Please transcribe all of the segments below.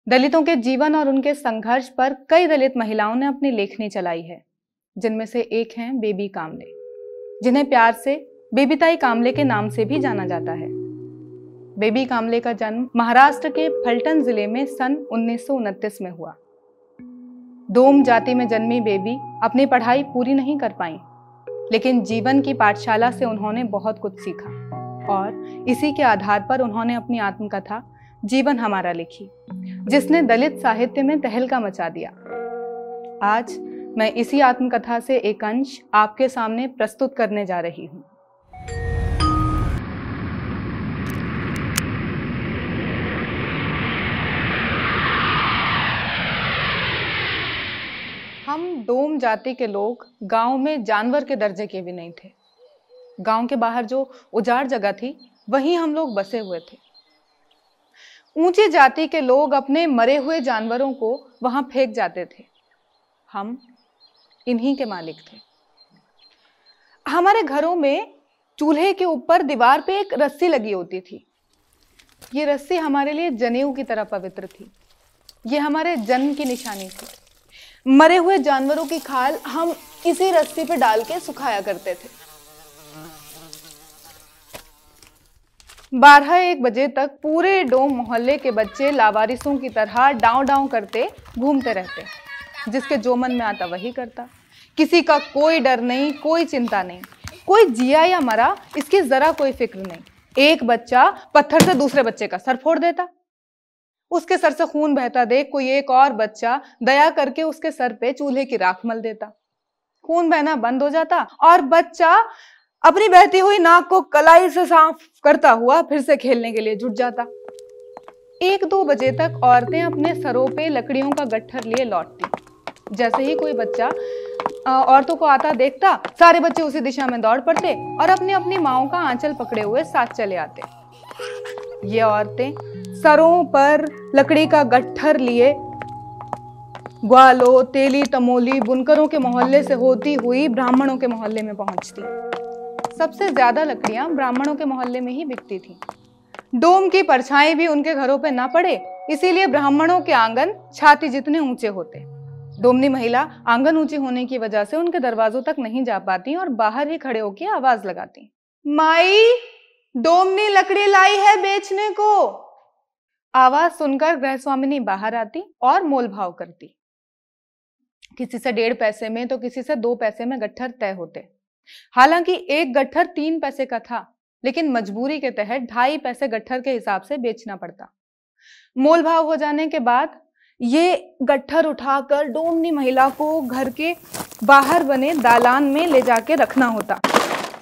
दलितों के जीवन और उनके संघर्ष पर कई दलित महिलाओं ने अपनी लेखनी चलाई है, जिनमें से एक हैं बेबी कामले, जिन्हें प्यार से बेबीताई कामले के नाम से भी जाना जाता है। बेबी कामले का जन्म महाराष्ट्र के फलटण जिले में सन 1929 में हुआ। डोम जाति में जन्मी बेबी अपनी पढ़ाई पूरी नहीं कर पाई, लेकिन जीवन की पाठशाला से उन्होंने बहुत कुछ सीखा और इसी के आधार पर उन्होंने अपनी आत्मकथा जीवन हमारा लिखी, जिसने दलित साहित्य में तहलका मचा दिया। आज मैं इसी आत्मकथा से एक अंश आपके सामने प्रस्तुत करने जा रही हूं। हम डोम जाति के लोग गांव में जानवर के दर्जे के भी नहीं थे। गांव के बाहर जो उजाड़ जगह थी, वहीं हम लोग बसे हुए थे। ऊंची जाति के लोग अपने मरे हुए जानवरों को वहां फेंक जाते थे। हम इन्हीं के मालिक थे। हमारे घरों में चूल्हे के ऊपर दीवार पे एक रस्सी लगी होती थी। ये रस्सी हमारे लिए जनेऊ की तरह पवित्र थी। ये हमारे जन्म की निशानी थी। मरे हुए जानवरों की खाल हम इसी रस्सी पे डाल के सुखाया करते थे। 12-1 बजे तक पूरे डोम मोहल्ले के बच्चे लावारिसों की तरह डांव डांव करते घूमते रहते। जिसके जो मन में आता वही करता। किसी का कोई डर नहीं, कोई चिंता नहीं, कोई जिया या मरा इसकी जरा कोई फिक्र नहीं। एक बच्चा पत्थर से दूसरे बच्चे का सर फोड़ देता। उसके सर से खून बहता देख कोई एक और बच्चा दया करके उसके सर पे चूल्हे की राख मल देता। खून बहना बंद हो जाता और बच्चा अपनी बहती हुई नाक को कलाई से साफ करता हुआ फिर से खेलने के लिए जुट जाता। 1-2 बजे तक औरतें अपने सरों पे लकड़ियों का गट्ठर लिए लौटती। जैसे ही कोई बच्चा औरतों को आता देखता, सारे बच्चे उसी दिशा में दौड़ पड़ते और अपनी अपनी माओं का आंचल पकड़े हुए साथ चले आते। ये औरतें सरों पर लकड़ी का गट्ठर लिए ग्वालों, तेली, तमोली, बुनकरों के मोहल्ले से होती हुई ब्राह्मणों के मोहल्ले में पहुंचती। सबसे ज्यादा लकड़ियां ब्राह्मणों के मोहल्ले में ही बिकती थीं। डोम की परछाई भी उनके घरों पे ना पड़े, इसीलिए ब्राह्मणों के आंगन छाती जितने ऊंचे होते। डोमनी महिला आंगन ऊंचे होने की वजह से उनके दरवाजों तक नहीं जा पाती और बाहर ही खड़े होकर आवाज लगाती, माई डोमनी लकड़ी लाई है बेचने को। आवाज सुनकर गृहस्वामिनी बाहर आती और मोल भाव करती। किसी से 1.5 पैसे में तो किसी से 2 पैसे में गट्ठर तय होते। हालांकि एक गट्ठर 3 पैसे का था, लेकिन मजबूरी के तहत 2.5 पैसे गट्ठर के हिसाब से बेचना पड़ता। मोल भाव हो जाने के बाद ये गट्ठर उठाकर डोमनी महिला को घर के बाहर बने दालान में ले जाके रखना होता।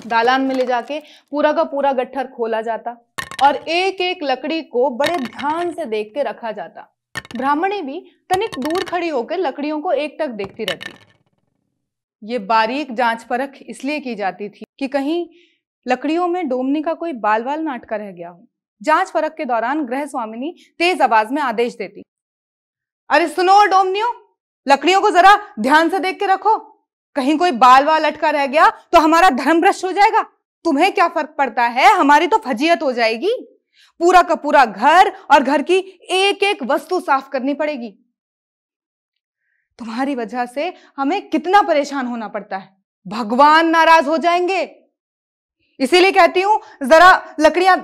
दालान में ले जाके पूरा का पूरा गट्ठर खोला जाता और एक एक लकड़ी को बड़े ध्यान से देख के रखा जाता। ब्राह्मणी भी तनिक दूर खड़ी होकर लकड़ियों को एक टक देखती रहती। ये बारीक जांच परख इसलिए की जाती थी कि कहीं लकड़ियों में डोमनी का कोई बाल वाल ना अटका रह गया हो। जांच परख के दौरान गृहस्वामिनी तेज आवाज में आदेश देती, अरे सुनो डोमनियों, लकड़ियों को जरा ध्यान से देख के रखो। कहीं कोई बाल वाल अटका रह गया तो हमारा धर्म भ्रष्ट हो जाएगा। तुम्हें क्या फर्क पड़ता है, हमारी तो फजीयत हो जाएगी। पूरा का पूरा घर और घर की एक एक वस्तु साफ करनी पड़ेगी। तुम्हारी वजह से हमें कितना परेशान होना पड़ता है, भगवान नाराज हो जाएंगे। इसीलिए कहती हूं जरा लकड़ियां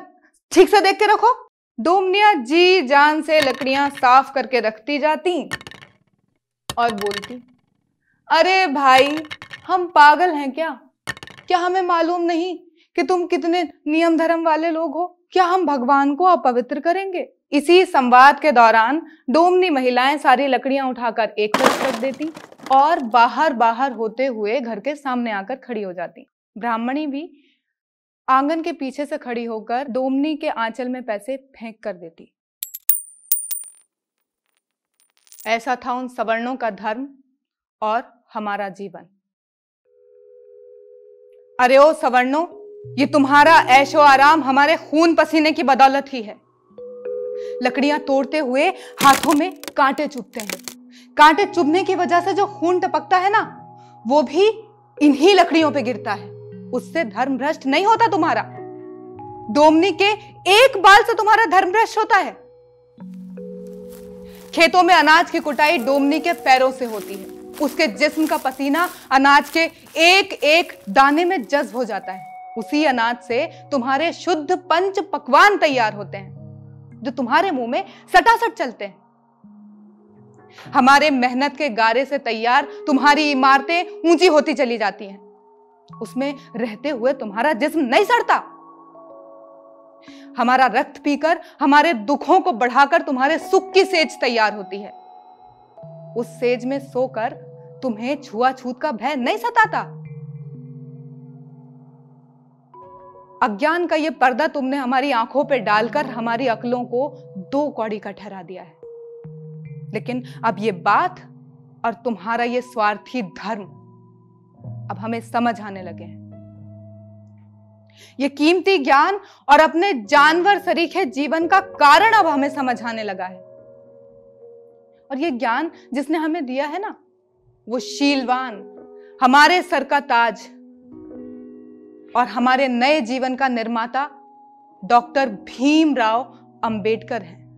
ठीक से देख के रखो। डोमनिया जी जान से लकड़ियां साफ करके रखती जाती और बोलती, अरे भाई हम पागल हैं क्या? क्या हमें मालूम नहीं कि तुम कितने नियम धर्म वाले लोग हो? क्या हम भगवान को अपवित्र करेंगे? इसी संवाद के दौरान डोमनी महिलाएं सारी लकड़ियां उठाकर एक तरफ रख देती और बाहर बाहर होते हुए घर के सामने आकर खड़ी हो जाती। ब्राह्मणी भी आंगन के पीछे से खड़ी होकर डोमनी के आंचल में पैसे फेंक कर देती। ऐसा था उन सवर्णों का धर्म और हमारा जीवन। अरे ओ सवर्णों, ये तुम्हारा ऐशो आराम हमारे खून पसीने की बदौलत ही है। लकड़ियां तोड़ते हुए हाथों में कांटे चुभते हैं। कांटे चुभने की वजह से जो खून टपकता है ना, वो भी इन्हीं लकड़ियों पे गिरता है। उससे धर्म भ्रष्ट नहीं होता तुम्हारा। डोमनी के एक बाल से तुम्हारा धर्म भ्रष्ट होता है। खेतों में अनाज की कुटाई डोमनी के पैरों से होती है। उसके जिस्म का पसीना अनाज के एक एक दाने में जज्ब हो जाता है। उसी अनाज से तुम्हारे शुद्ध पंच पकवान तैयार होते हैं जो तुम्हारे मुंह में सटासट चलते हैं। हमारे मेहनत के गारे से तैयार तुम्हारी इमारतें ऊंची होती चली जाती हैं। उसमें रहते हुए तुम्हारा जिस्म नहीं सड़ता। हमारा रक्त पीकर हमारे दुखों को बढ़ाकर तुम्हारे सुख की सेज तैयार होती है। उस सेज में सोकर तुम्हें छुआछूत का भय नहीं सताता। अज्ञान का यह पर्दा तुमने हमारी आंखों पर डालकर हमारी अक्लों को दो कौड़ी का ठहरा दिया है। लेकिन अब ये बात और तुम्हारा ये स्वार्थी धर्म अब हमें समझ आने लगे हैं। ये कीमती ज्ञान और अपने जानवर सरीखे जीवन का कारण अब हमें समझ आने लगा है। और ये ज्ञान जिसने हमें दिया है ना, वो शीलवान, हमारे सर का ताज और हमारे नए जीवन का निर्माता डॉक्टर भीमराव अंबेडकर हैं।